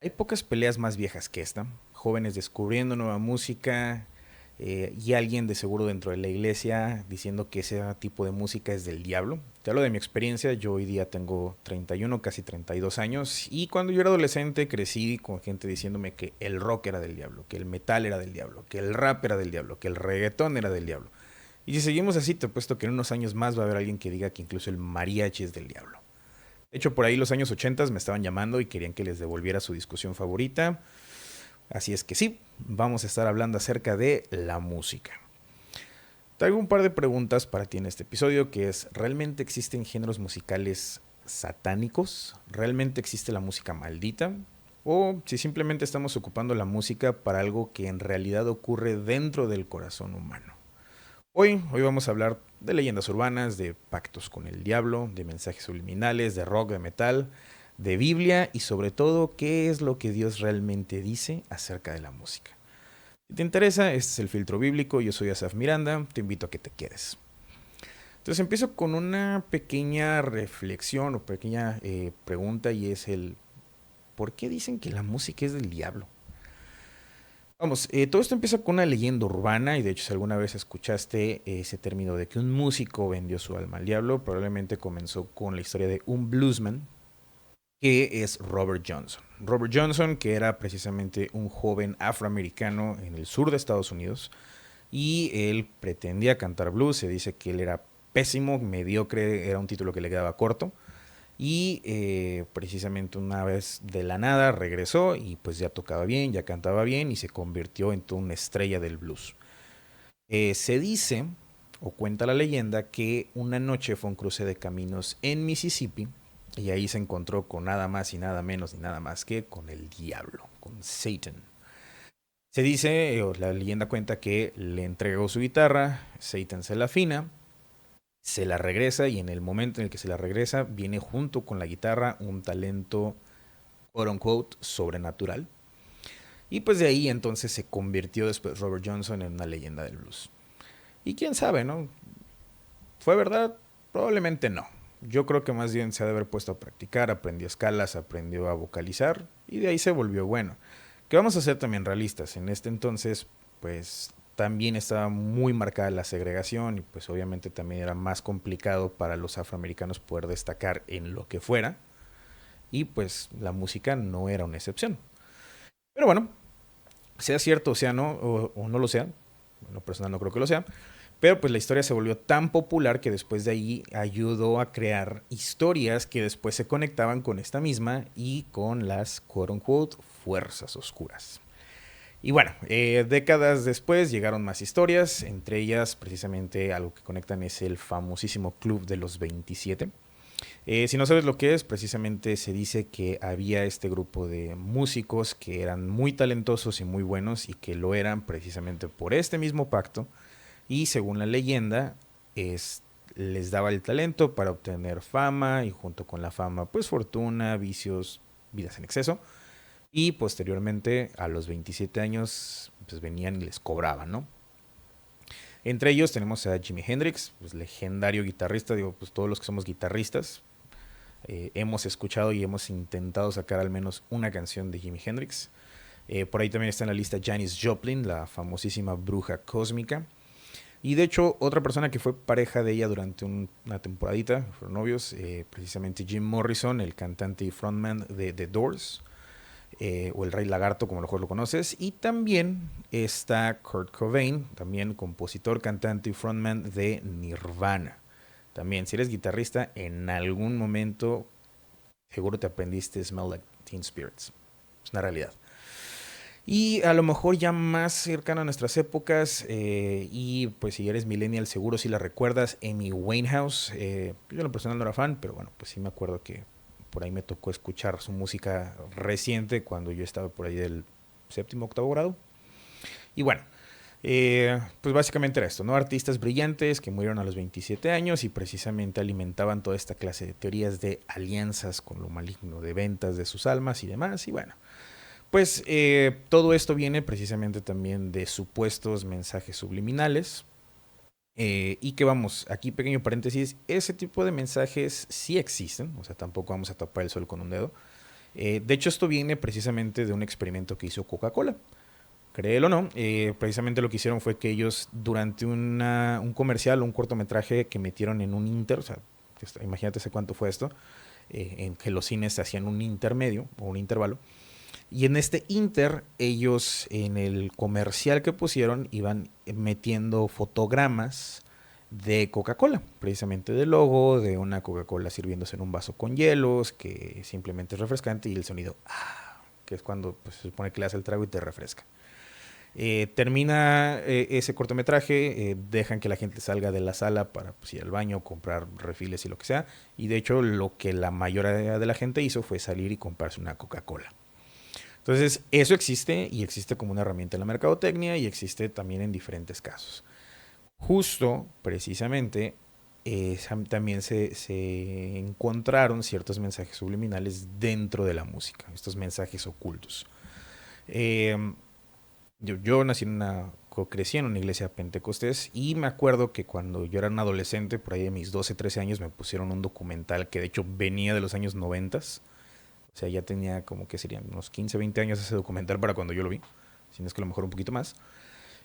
Hay pocas peleas más viejas que esta, jóvenes descubriendo nueva música y alguien de seguro dentro de la iglesia diciendo que ese tipo de música es del diablo. Te hablo de mi experiencia, yo hoy día tengo 31, casi 32 años y cuando yo era adolescente crecí con gente diciéndome que el rock era del diablo, que el metal era del diablo, que el rap era del diablo, que el reggaetón era del diablo. Y si seguimos así, te apuesto que en unos años más va a haber alguien que diga que incluso el mariachi es del diablo. De hecho, por ahí los años 80 me estaban llamando y querían que les devolviera su discusión favorita. Así es que sí, vamos a estar hablando acerca de la música. Traigo un par de preguntas para ti en este episodio, que es, ¿realmente existen géneros musicales satánicos? ¿Realmente existe la música maldita? O si simplemente estamos ocupando la música para algo que en realidad ocurre dentro del corazón humano. Hoy vamos a hablar de leyendas urbanas, de pactos con el diablo, de mensajes subliminales, de rock, de metal, de Biblia y sobre todo qué es lo que Dios realmente dice acerca de la música. Si te interesa, este es el filtro bíblico, yo soy Asaf Miranda, te invito a que te quedes. Entonces empiezo con una pequeña reflexión o pequeña pregunta y es el ¿por qué dicen que la música es del diablo? Vamos, todo esto empieza con una leyenda urbana y de hecho si alguna vez escuchaste ese término de que un músico vendió su alma al diablo, probablemente comenzó con la historia de un bluesman que es Robert Johnson. Robert Johnson, que era precisamente un joven afroamericano en el sur de Estados Unidos y él pretendía cantar blues, se dice que él era pésimo, mediocre, era un título que le quedaba corto y precisamente una vez de la nada regresó y pues ya tocaba bien, ya cantaba bien y se convirtió en toda una estrella del blues. Se dice, o cuenta la leyenda, que una noche fue un cruce de caminos en Mississippi y ahí se encontró con nada más y nada menos ni nada más que con el diablo, con Satan. Se dice, o la leyenda cuenta que le entregó su guitarra, Satan se la afina, se la regresa y en el momento en el que se la regresa viene junto con la guitarra un talento quote unquote sobrenatural. Y pues de ahí entonces se convirtió después Robert Johnson en una leyenda del blues. Y quién sabe, ¿no? ¿Fue verdad? Probablemente no. Yo creo que más bien se ha de haber puesto a practicar, aprendió escalas, aprendió a vocalizar y de ahí se volvió bueno. Que vamos a ser también realistas. En este entonces, pues también estaba muy marcada la segregación y pues obviamente también era más complicado para los afroamericanos poder destacar en lo que fuera y pues la música no era una excepción. Pero bueno, sea cierto o sea no, o no lo sea, en lo personal no creo que lo sea, pero pues la historia se volvió tan popular que después de ahí ayudó a crear historias que después se conectaban con esta misma y con las quote unquote fuerzas oscuras. Y bueno, décadas después llegaron más historias, entre ellas precisamente algo que conectan es el famosísimo Club de los 27. Si no sabes lo que es, precisamente se dice que había este grupo de músicos que eran muy talentosos y muy buenos y que lo eran precisamente por este mismo pacto y según la leyenda les daba el talento para obtener fama y junto con la fama pues fortuna, vicios, vidas en exceso y posteriormente a los 27 años pues venían y les cobraban, ¿no? Entre ellos tenemos a Jimi Hendrix, pues legendario guitarrista, digo, pues todos los que somos guitarristas hemos escuchado y hemos intentado sacar al menos una canción de Jimi Hendrix. Por ahí también está en la lista Janis Joplin, la famosísima bruja cósmica. Y de hecho, otra persona que fue pareja de ella durante una temporadita, fueron novios, precisamente Jim Morrison, el cantante y frontman de The Doors, o el Rey Lagarto, como mejor lo conoces. Y también está Kurt Cobain, también compositor, cantante y frontman de Nirvana. También, si eres guitarrista, en algún momento seguro te aprendiste Smell Like Teen Spirits. Es una realidad. Y a lo mejor ya más cercano a nuestras épocas, y pues si eres millennial seguro si la recuerdas, Amy Winehouse. Yo en lo personal no era fan, pero bueno, pues sí me acuerdo que por ahí me tocó escuchar su música reciente cuando yo estaba por ahí del séptimo, octavo grado. Y bueno, pues básicamente era esto, ¿no? Artistas brillantes que murieron a los 27 años y precisamente alimentaban toda esta clase de teorías de alianzas con lo maligno, de ventas de sus almas y demás. Y bueno, pues todo esto viene precisamente también de supuestos mensajes subliminales. Y que vamos, aquí pequeño paréntesis, ese tipo de mensajes sí existen, o sea, tampoco vamos a tapar el sol con un dedo. De hecho, esto viene precisamente de un experimento que hizo Coca-Cola. Créelo o no, precisamente lo que hicieron fue que ellos durante un comercial, un cortometraje que metieron en un inter, o sea, imagínate hace cuánto fue esto, en que los cines hacían un intermedio o un intervalo, y en este inter ellos en el comercial que pusieron iban metiendo fotogramas de Coca-Cola, precisamente del logo, de una Coca-Cola sirviéndose en un vaso con hielos, que simplemente es refrescante, y el sonido, que es cuando pues, se supone que le das el trago y te refresca. Termina ese cortometraje, dejan que la gente salga de la sala para pues, ir al baño, comprar refiles y lo que sea. Y de hecho lo que la mayoría de la gente hizo fue salir y comprarse una Coca-Cola. Entonces eso existe y existe como una herramienta en la mercadotecnia y existe también en diferentes casos. Justo, precisamente, también se encontraron ciertos mensajes subliminales dentro de la música, estos mensajes ocultos. Eh, yo nací en crecí en una iglesia pentecostés y me acuerdo que cuando yo era un adolescente, por ahí de mis 12 13 años, me pusieron un documental que de hecho venía de los años 90. O sea, ya tenía como que serían unos 15 20 años ese documental para cuando yo lo vi, si no es que a lo mejor un poquito más.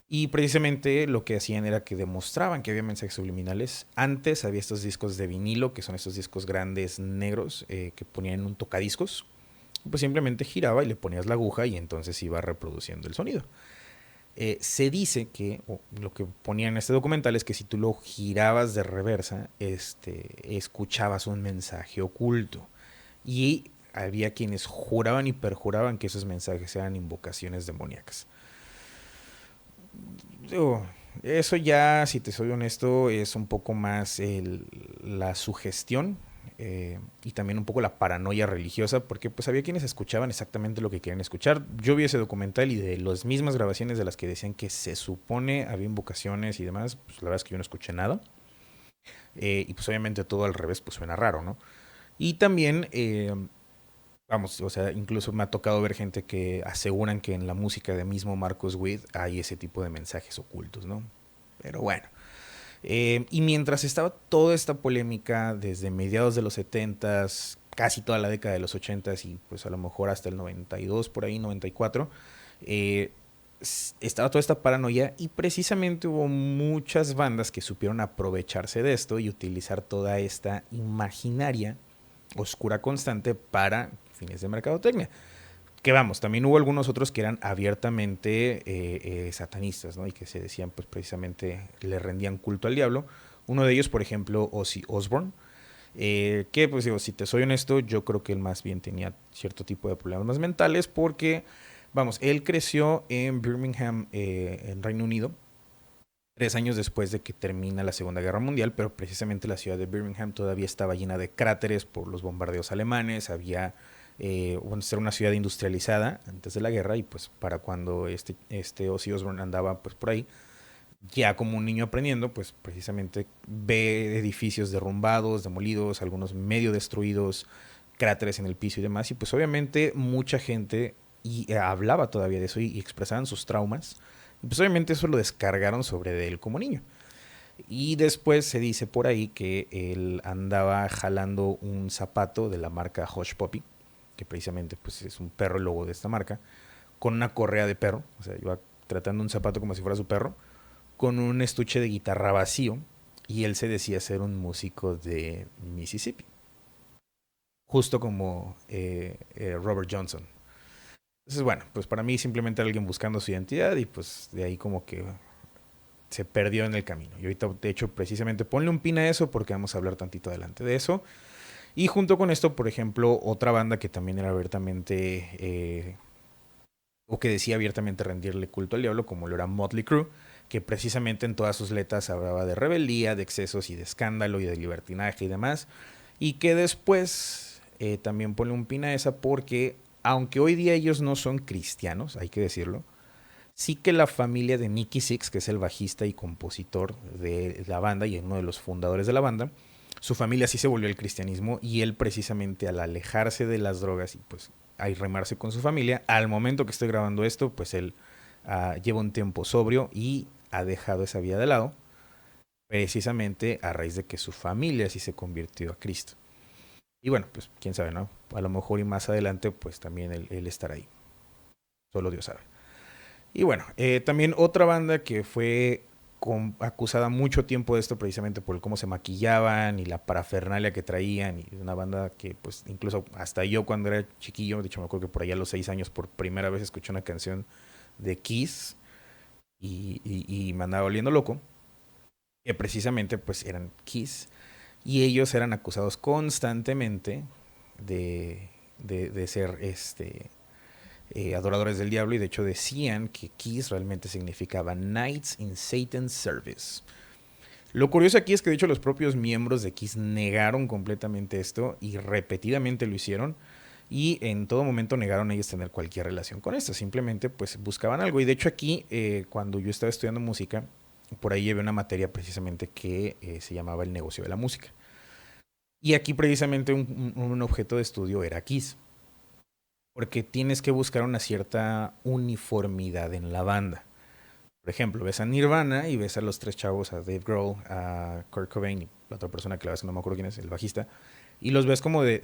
Y precisamente lo que hacían era que demostraban que había mensajes subliminales. Antes había estos discos de vinilo, que son estos discos grandes negros que ponían en un tocadiscos. Pues simplemente giraba y le ponías la aguja y entonces iba reproduciendo el sonido. Se dice que, o lo que ponía en este documental es que si tú lo girabas de reversa, escuchabas un mensaje oculto. Y había quienes juraban y perjuraban que esos mensajes eran invocaciones demoníacas. Digo, eso ya, si te soy honesto, es un poco más la sugestión y también un poco la paranoia religiosa, porque pues había quienes escuchaban exactamente lo que querían escuchar. Yo vi ese documental y de las mismas grabaciones de las que decían que se supone había invocaciones y demás, pues la verdad es que yo no escuché nada. Y pues obviamente todo al revés pues suena raro, ¿no? Y también, vamos, o sea, incluso me ha tocado ver gente que aseguran que en la música de mismo Marcos Witt hay ese tipo de mensajes ocultos, ¿no? Pero bueno. Y mientras estaba toda esta polémica desde mediados de los 70s, casi toda la década de los 80s y pues a lo mejor hasta el 92, por ahí 94, eh, estaba toda esta paranoia y precisamente hubo muchas bandas que supieron aprovecharse de esto y utilizar toda esta imaginaria oscura constante para fines de mercadotecnia. Que vamos, también hubo algunos otros que eran abiertamente satanistas, ¿no? Y que se decían, pues precisamente le rendían culto al diablo. Uno de ellos, por ejemplo, Ozzy Osbourne, que pues digo, si te soy honesto, yo creo que él más bien tenía cierto tipo de problemas mentales porque, vamos, él creció en Birmingham, en Reino Unido, 3 años después de que termina la Segunda Guerra Mundial, pero precisamente la ciudad de Birmingham todavía estaba llena de cráteres por los bombardeos alemanes, había, bueno, era una ciudad industrializada antes de la guerra y pues para cuando este Ozzy Osbourne andaba pues por ahí, ya como un niño aprendiendo, pues precisamente ve edificios derrumbados, demolidos, algunos medio destruidos, cráteres en el piso y demás, y pues obviamente mucha gente hablaba todavía de eso y expresaban sus traumas, y pues obviamente eso lo descargaron sobre él como niño. Y después se dice por ahí que él andaba jalando un zapato de la marca Hush Puppy, que precisamente pues es un perro el logo de esta marca, con una correa de perro, o sea, iba tratando un zapato como si fuera su perro, con un estuche de guitarra vacío, y él se decía ser un músico de Mississippi, justo como Robert Johnson. Entonces, bueno, pues para mí simplemente alguien buscando su identidad y pues de ahí como que se perdió en el camino. Y ahorita, de hecho, precisamente ponle un pin a eso porque vamos a hablar tantito adelante de eso. Y junto con esto, por ejemplo, otra banda que también era abiertamente, o que decía abiertamente rendirle culto al diablo, como lo era Motley Crue, que precisamente en todas sus letras hablaba de rebeldía, de excesos y de escándalo y de libertinaje y demás. Y que después también pone un pin a esa porque, aunque hoy día ellos no son cristianos, hay que decirlo, sí que la familia de Nicky Six, que es el bajista y compositor de la banda y uno de los fundadores de la banda, su familia sí se volvió al cristianismo y él precisamente al alejarse de las drogas y pues a remarse con su familia, al momento que estoy grabando esto, pues él lleva un tiempo sobrio y ha dejado esa vida de lado, precisamente a raíz de que su familia sí se convirtió a Cristo. Y bueno, pues quién sabe, ¿no? A lo mejor y más adelante, pues también él estará ahí. Solo Dios sabe. Y bueno, también otra banda que fue acusada mucho tiempo de esto precisamente por cómo se maquillaban y la parafernalia que traían, y una banda que pues incluso hasta yo cuando era chiquillo, de hecho me acuerdo que por allá a los 6 años por primera vez escuché una canción de Kiss y me andaba volviendo loco, que precisamente pues eran Kiss y ellos eran acusados constantemente de ser adoradores del diablo, y de hecho decían que Kiss realmente significaba Knights in Satan's Service. Lo curioso aquí es que de hecho los propios miembros de Kiss negaron completamente esto y repetidamente lo hicieron, y en todo momento negaron ellos tener cualquier relación con esto, simplemente pues buscaban algo. Y de hecho aquí cuando yo estaba estudiando música, por ahí llevé una materia precisamente que se llamaba el negocio de la música, y aquí precisamente un objeto de estudio era Kiss, porque tienes que buscar una cierta uniformidad en la banda. Por ejemplo, ves a Nirvana y ves a los tres chavos, a Dave Grohl, a Kurt Cobain y la otra persona que la verdad no me acuerdo quién es, el bajista, y los ves como del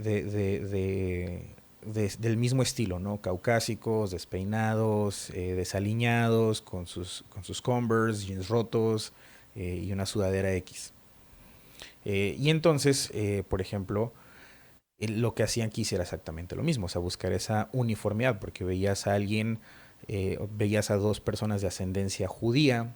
mismo estilo, ¿no? Caucásicos, despeinados, desaliñados, con sus Converse, jeans rotos y una sudadera X. Y entonces, por ejemplo, lo que hacían Kiss era exactamente lo mismo, o sea, buscar esa uniformidad, porque veías a dos personas de ascendencia judía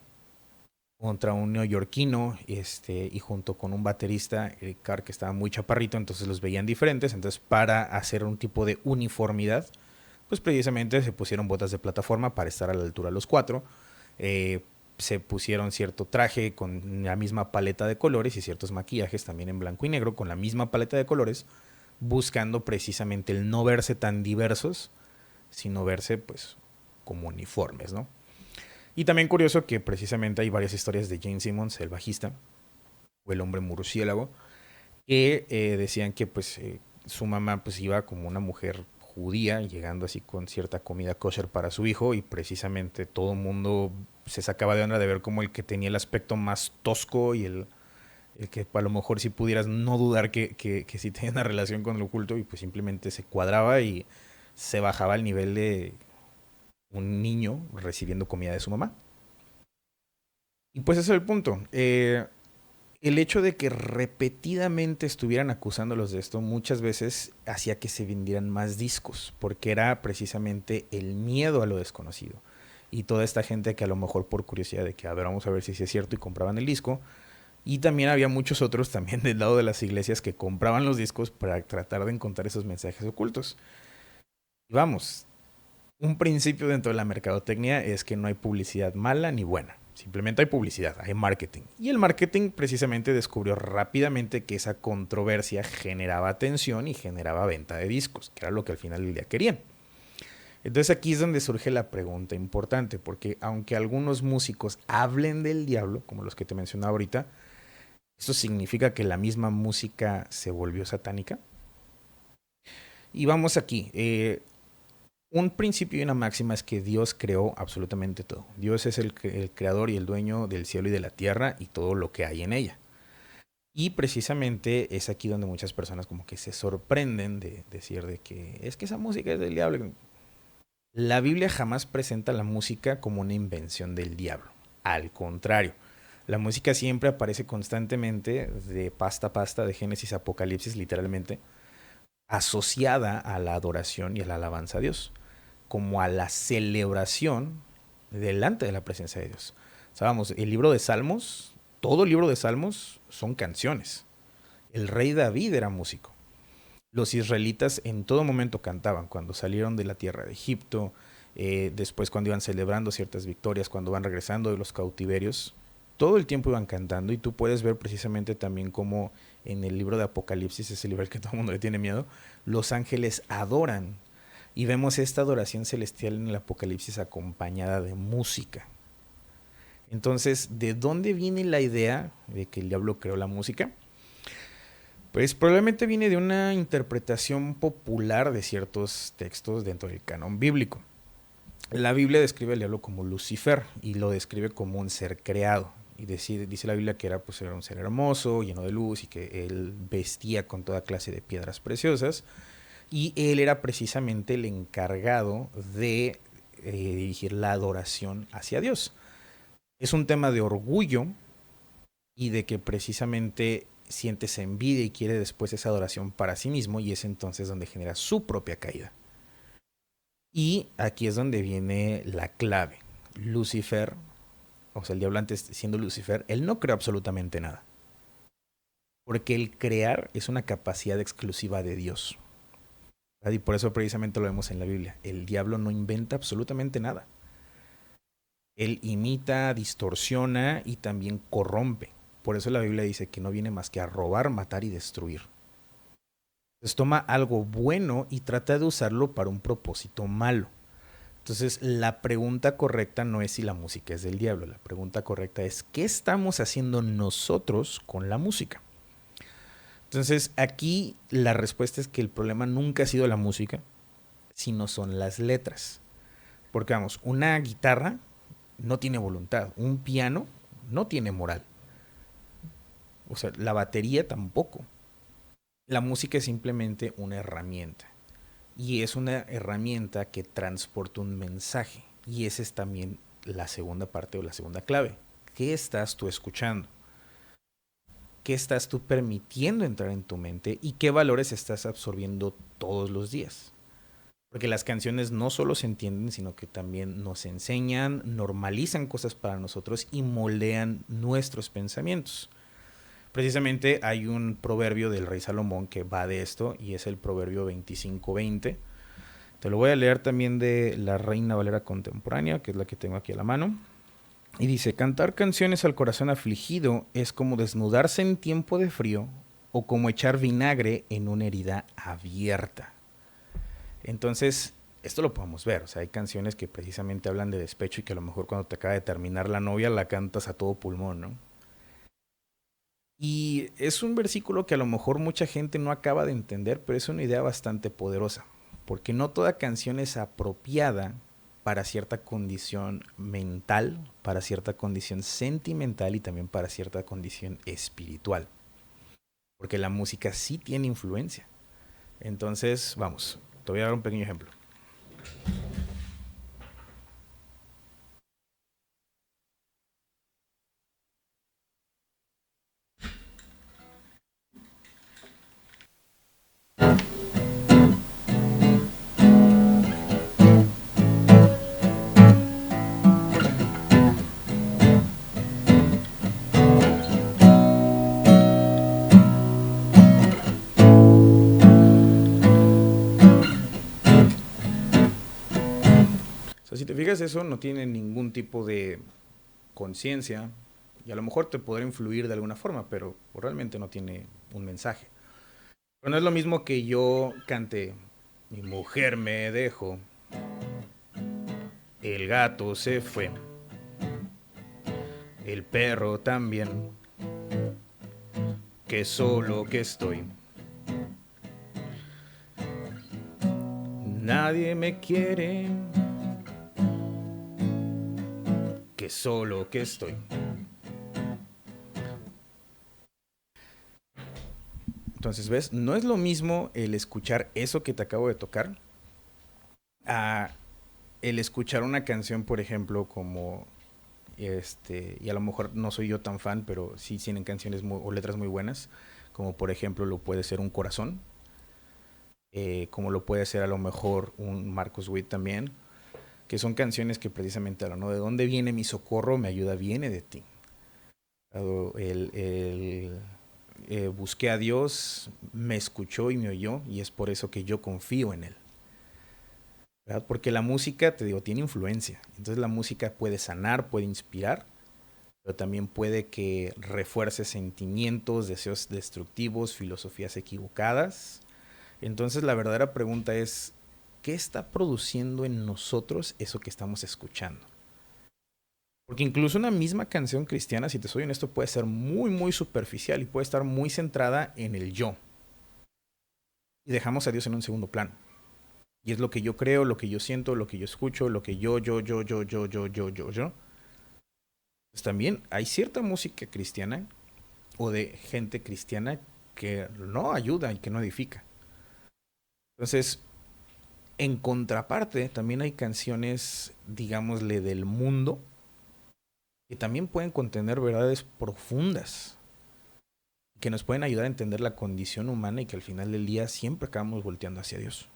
contra un neoyorquino, y junto con un baterista, Eric Carr, que estaba muy chaparrito, entonces los veían diferentes. Entonces, para hacer un tipo de uniformidad, pues precisamente se pusieron botas de plataforma para estar a la altura de los cuatro. Se pusieron cierto traje con la misma paleta de colores y ciertos maquillajes también en blanco y negro con la misma paleta de colores, buscando precisamente el no verse tan diversos, sino verse pues como uniformes, ¿no? Y también curioso que precisamente hay varias historias de Gene Simmons, el bajista, o el hombre murciélago, que decían que pues su mamá pues iba como una mujer judía, llegando así con cierta comida kosher para su hijo, y precisamente todo el mundo se sacaba de onda de ver como el que tenía el aspecto más tosco y el que a lo mejor si pudieras no dudar que sí tenía una relación con el oculto, y pues simplemente se cuadraba y se bajaba al nivel de un niño recibiendo comida de su mamá. Y pues ese es el punto. El hecho de que repetidamente estuvieran acusándolos de esto muchas veces hacía que se vendieran más discos, porque era precisamente el miedo a lo desconocido. Y toda esta gente que a lo mejor por curiosidad de que, a ver, vamos a ver si es cierto, y compraban el disco. Y también había muchos otros también del lado de las iglesias que compraban los discos para tratar de encontrar esos mensajes ocultos. Y vamos, un principio dentro de la mercadotecnia es que no hay publicidad mala ni buena. Simplemente hay publicidad, hay marketing. Y el marketing precisamente descubrió rápidamente que esa controversia generaba atención y generaba venta de discos, que era lo que al final del día querían. Entonces aquí es donde surge la pregunta importante, porque aunque algunos músicos hablen del diablo, como los que te mencionaba ahorita, ¿eso significa que la misma música se volvió satánica? Y vamos aquí. Un principio y una máxima es que Dios creó absolutamente todo. Dios es el creador y el dueño del cielo y de la tierra y todo lo que hay en ella. Y precisamente es aquí donde muchas personas como que se sorprenden de decir de que es que esa música es del diablo. La Biblia jamás presenta la música como una invención del diablo. Al contrario, la música siempre aparece constantemente de pasta a pasta, de Génesis a Apocalipsis literalmente, asociada a la adoración y a la alabanza a Dios, como a la celebración delante de la presencia de Dios. Sabemos, el libro de Salmos, todo el libro de Salmos son canciones. El rey David era músico. Los israelitas en todo momento cantaban cuando salieron de la tierra de Egipto, después cuando iban celebrando ciertas victorias, cuando van regresando de los cautiverios, todo el tiempo iban cantando. Y tú puedes ver precisamente también cómo en el libro de Apocalipsis, ese libro al que todo el mundo le tiene miedo, los ángeles adoran. Y vemos esta adoración celestial en el Apocalipsis acompañada de música. Entonces, ¿de dónde viene la idea de que el diablo creó la música? Pues probablemente viene de una interpretación popular de ciertos textos dentro del canon bíblico. La Biblia describe al diablo como Lucifer y lo describe como un ser creado. y dice la Biblia que era, pues, era un ser hermoso, lleno de luz y que él vestía con toda clase de piedras preciosas. Y él era precisamente el encargado de dirigir la adoración hacia Dios. Es un tema de orgullo y de que precisamente sientes envidia y quiere después esa adoración para sí mismo, y es entonces donde genera su propia caída. Y aquí es donde viene la clave. Lucifer, o sea, el diablo antes siendo Lucifer, él no creó absolutamente nada. Porque el crear es una capacidad exclusiva de Dios. Y por eso precisamente lo vemos en la Biblia. El diablo no inventa absolutamente nada. Él imita, distorsiona y también corrompe. Por eso la Biblia dice que no viene más que a robar, matar y destruir. Entonces toma algo bueno y trata de usarlo para un propósito malo. Entonces la pregunta correcta no es si la música es del diablo. La pregunta correcta es ¿qué estamos haciendo nosotros con la música? Entonces aquí la respuesta es que el problema nunca ha sido la música, sino son las letras. Porque vamos, una guitarra no tiene voluntad, un piano no tiene moral, o sea, la batería tampoco. La música es simplemente una herramienta, y es una herramienta que transporta un mensaje, y esa es también la segunda parte o la segunda clave. ¿Qué estás tú escuchando? ¿Qué estás tú permitiendo entrar en tu mente y qué valores estás absorbiendo todos los días? Porque las canciones no solo se entienden, sino que también nos enseñan, normalizan cosas para nosotros y moldean nuestros pensamientos. Precisamente hay un proverbio del rey Salomón que va de esto y es el proverbio 25:20. Te lo voy a leer también de la Reina Valera contemporánea, que es la que tengo aquí a la mano. Y dice, cantar canciones al corazón afligido es como desnudarse en tiempo de frío o como echar vinagre en una herida abierta. Entonces, esto lo podemos ver. O sea, hay canciones que precisamente hablan de despecho y que a lo mejor cuando te acaba de terminar la novia la cantas a todo pulmón, ¿no? Y es un versículo que a lo mejor mucha gente no acaba de entender, pero es una idea bastante poderosa, porque no toda canción es apropiada para cierta condición mental, para cierta condición sentimental y también para cierta condición espiritual, porque la música sí tiene influencia. Entonces, vamos, te voy a dar un pequeño ejemplo. O sea, si te fijas, eso no tiene ningún tipo de conciencia y a lo mejor te podrá influir de alguna forma, pero realmente no tiene un mensaje. Pero no es lo mismo que yo cante, mi mujer me dejó, el gato se fue, el perro también, que solo que estoy. Nadie me quiere, que solo que estoy. Entonces, ¿ves? No es lo mismo el escuchar eso que te acabo de tocar a el escuchar una canción, por ejemplo, como y a lo mejor no soy yo tan fan, pero sí tienen canciones o letras muy buenas, como por ejemplo lo puede ser Un Corazón, como lo puede ser a lo mejor un Marcos Witt también, que son canciones que precisamente hablan, ¿no? De dónde viene mi socorro, mi ayuda viene de ti. Busqué a Dios, me escuchó y me oyó, y es por eso que yo confío en Él. ¿Verdad? Porque la música, te digo, tiene influencia. Entonces la música puede sanar, puede inspirar, pero también puede que refuerce sentimientos, deseos destructivos, filosofías equivocadas. Entonces la verdadera pregunta es, ¿qué está produciendo en nosotros eso que estamos escuchando? Porque incluso una misma canción cristiana, si te soy honesto, puede ser muy, muy superficial y puede estar muy centrada en el yo. Y dejamos a Dios en un segundo plano. Y es lo que yo creo, lo que yo siento, lo que yo escucho, lo que yo. Pues también hay cierta música cristiana o de gente cristiana que no ayuda y que no edifica. Entonces, en contraparte, también hay canciones, digámosle, del mundo que también pueden contener verdades profundas, que nos pueden ayudar a entender la condición humana y que al final del día siempre acabamos volteando hacia Dios.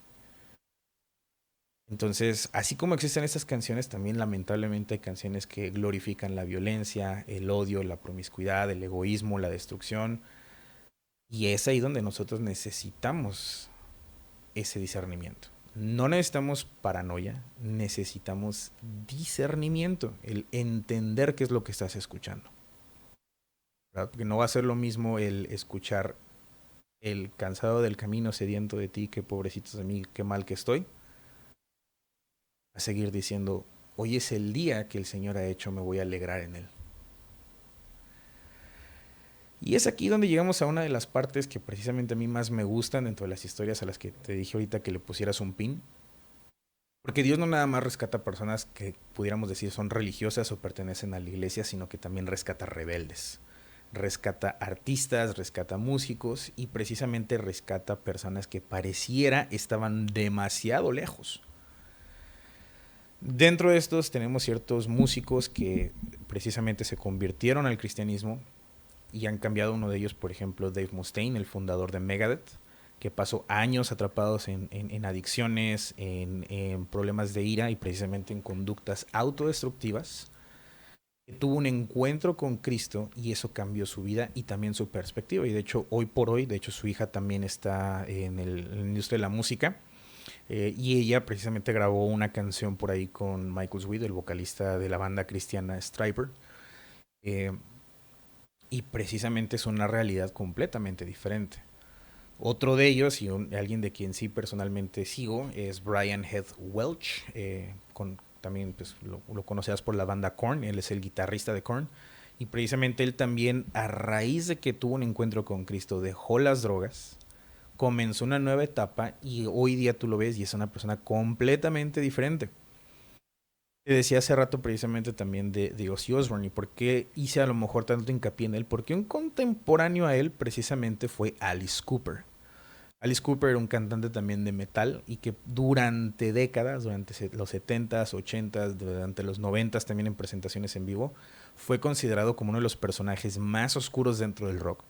Entonces, así como existen estas canciones, también lamentablemente hay canciones que glorifican la violencia, el odio, la promiscuidad, el egoísmo, la destrucción. Y es ahí donde nosotros necesitamos ese discernimiento. No necesitamos paranoia, necesitamos discernimiento, el entender qué es lo que estás escuchando. ¿Verdad? Porque no va a ser lo mismo el escuchar el cansado del camino, sediento de ti, qué pobrecitos de mí, qué mal que estoy, a seguir diciendo, hoy es el día que el Señor ha hecho, me voy a alegrar en él. Y es aquí donde llegamos a una de las partes que precisamente a mí más me gustan dentro de las historias a las que te dije ahorita que le pusieras un pin. Porque Dios no nada más rescata personas que pudiéramos decir son religiosas o pertenecen a la iglesia, sino que también rescata rebeldes. Rescata artistas, rescata músicos y precisamente rescata personas que pareciera estaban demasiado lejos. Dentro de estos tenemos ciertos músicos que precisamente se convirtieron al cristianismo y han cambiado. Uno de ellos, por ejemplo, Dave Mustaine, el fundador de Megadeth, que pasó años atrapados en adicciones, en problemas de ira y precisamente en conductas autodestructivas. Tuvo un encuentro con Cristo y eso cambió su vida y también su perspectiva. Y de hecho, hoy por hoy, de hecho, su hija también está en la industria de la música. Y ella precisamente grabó una canción por ahí con Michael Sweet, el vocalista de la banda cristiana Stryper. Eh, y precisamente es una realidad completamente diferente. Otro de ellos, y alguien de quien sí personalmente sigo, es Brian Heath Welch. También pues, lo conocerás por la banda Korn. Él es el guitarrista de Korn. Y precisamente él también, a raíz de que tuvo un encuentro con Cristo, dejó las drogas, comenzó una nueva etapa y hoy día tú lo ves y es una persona completamente diferente. Te decía hace rato precisamente también de Ozzy Osbourne y por qué hice a lo mejor tanto hincapié en él, porque un contemporáneo a él precisamente fue Alice Cooper. Alice Cooper era un cantante también de metal y que durante décadas, durante los 70s, 80s, durante los 90s también en presentaciones en vivo, fue considerado como uno de los personajes más oscuros dentro del rock.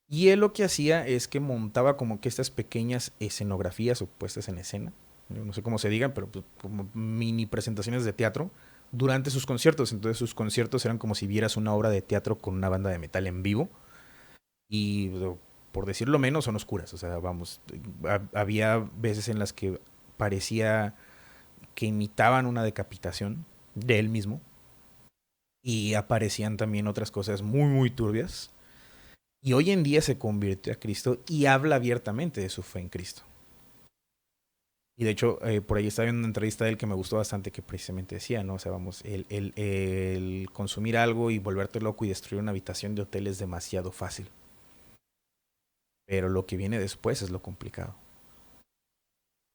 Y él lo que hacía es que montaba como que estas pequeñas escenografías o puestas en escena, no sé cómo se digan, pero pues como mini presentaciones de teatro durante sus conciertos. Entonces sus conciertos eran como si vieras una obra de teatro con una banda de metal en vivo y por decirlo menos son oscuras. O sea, vamos, había veces en las que parecía que imitaban una decapitación de él mismo y aparecían también otras cosas muy, muy turbias. Y hoy en día se convirtió a Cristo y habla abiertamente de su fe en Cristo. Y de hecho, por ahí estaba viendo una entrevista de él que me gustó bastante, que precisamente decía, ¿no? O sea, vamos, el consumir algo y volverte loco y destruir una habitación de hotel es demasiado fácil. Pero lo que viene después es lo complicado.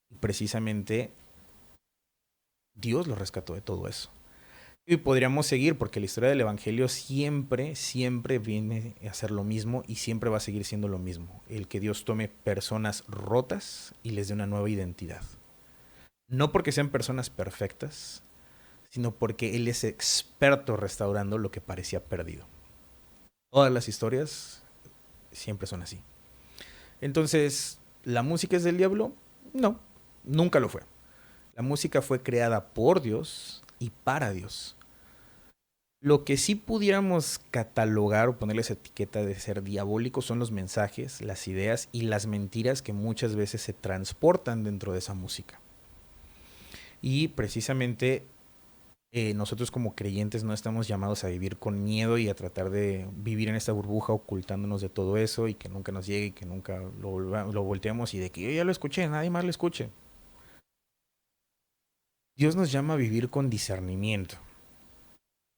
Y precisamente Dios lo rescató de todo eso. Y podríamos seguir porque la historia del Evangelio siempre, siempre viene a ser lo mismo y siempre va a seguir siendo lo mismo. El que Dios tome personas rotas y les dé una nueva identidad. No porque sean personas perfectas, sino porque Él es experto restaurando lo que parecía perdido. Todas las historias siempre son así. Entonces, ¿la música es del diablo? No, nunca lo fue. La música fue creada por Dios y para Dios. Lo que sí pudiéramos catalogar o ponerles etiqueta de ser diabólico son los mensajes, las ideas y las mentiras que muchas veces se transportan dentro de esa música. Y precisamente nosotros como creyentes no estamos llamados a vivir con miedo y a tratar de vivir en esta burbuja ocultándonos de todo eso y que nunca nos llegue y que nunca lo volteemos y de que yo ya lo escuché, nadie más lo escuche. Dios nos llama a vivir con discernimiento.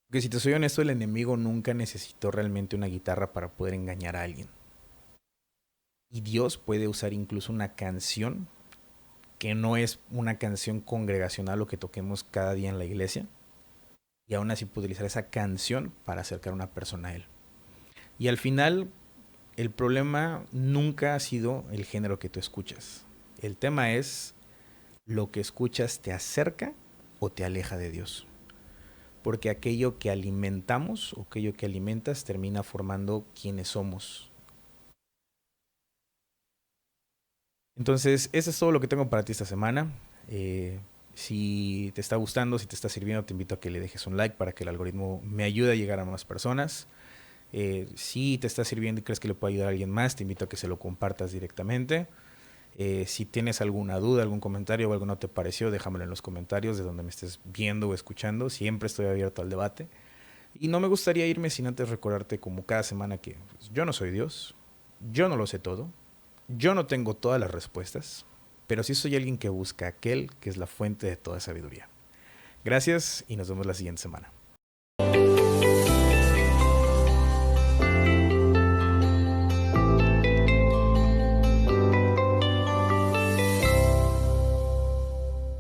Porque si te soy honesto, el enemigo nunca necesitó realmente una guitarra para poder engañar a alguien. Y Dios puede usar incluso una canción que no es una canción congregacional o que toquemos cada día en la iglesia, y aún así puedo utilizar esa canción para acercar a una persona a Él. Y al final, el problema nunca ha sido el género que tú escuchas. El tema es, ¿lo que escuchas te acerca o te aleja de Dios? Porque aquello que alimentamos o aquello que alimentas termina formando quienes somos. Entonces, eso es todo lo que tengo para ti esta semana. Si te está gustando, si te está sirviendo, te invito a que le dejes un like para que el algoritmo me ayude a llegar a más personas. Si te está sirviendo y crees que le puede ayudar a alguien más, te invito a que se lo compartas directamente. Si tienes alguna duda, algún comentario o algo no te pareció, déjamelo en los comentarios de donde me estés viendo o escuchando. Siempre estoy abierto al debate. Y no me gustaría irme sin antes recordarte como cada semana que pues, yo no soy Dios, yo no lo sé todo, yo no tengo todas las respuestas, pero sí soy alguien que busca aquel que es la fuente de toda sabiduría. Gracias y nos vemos la siguiente semana.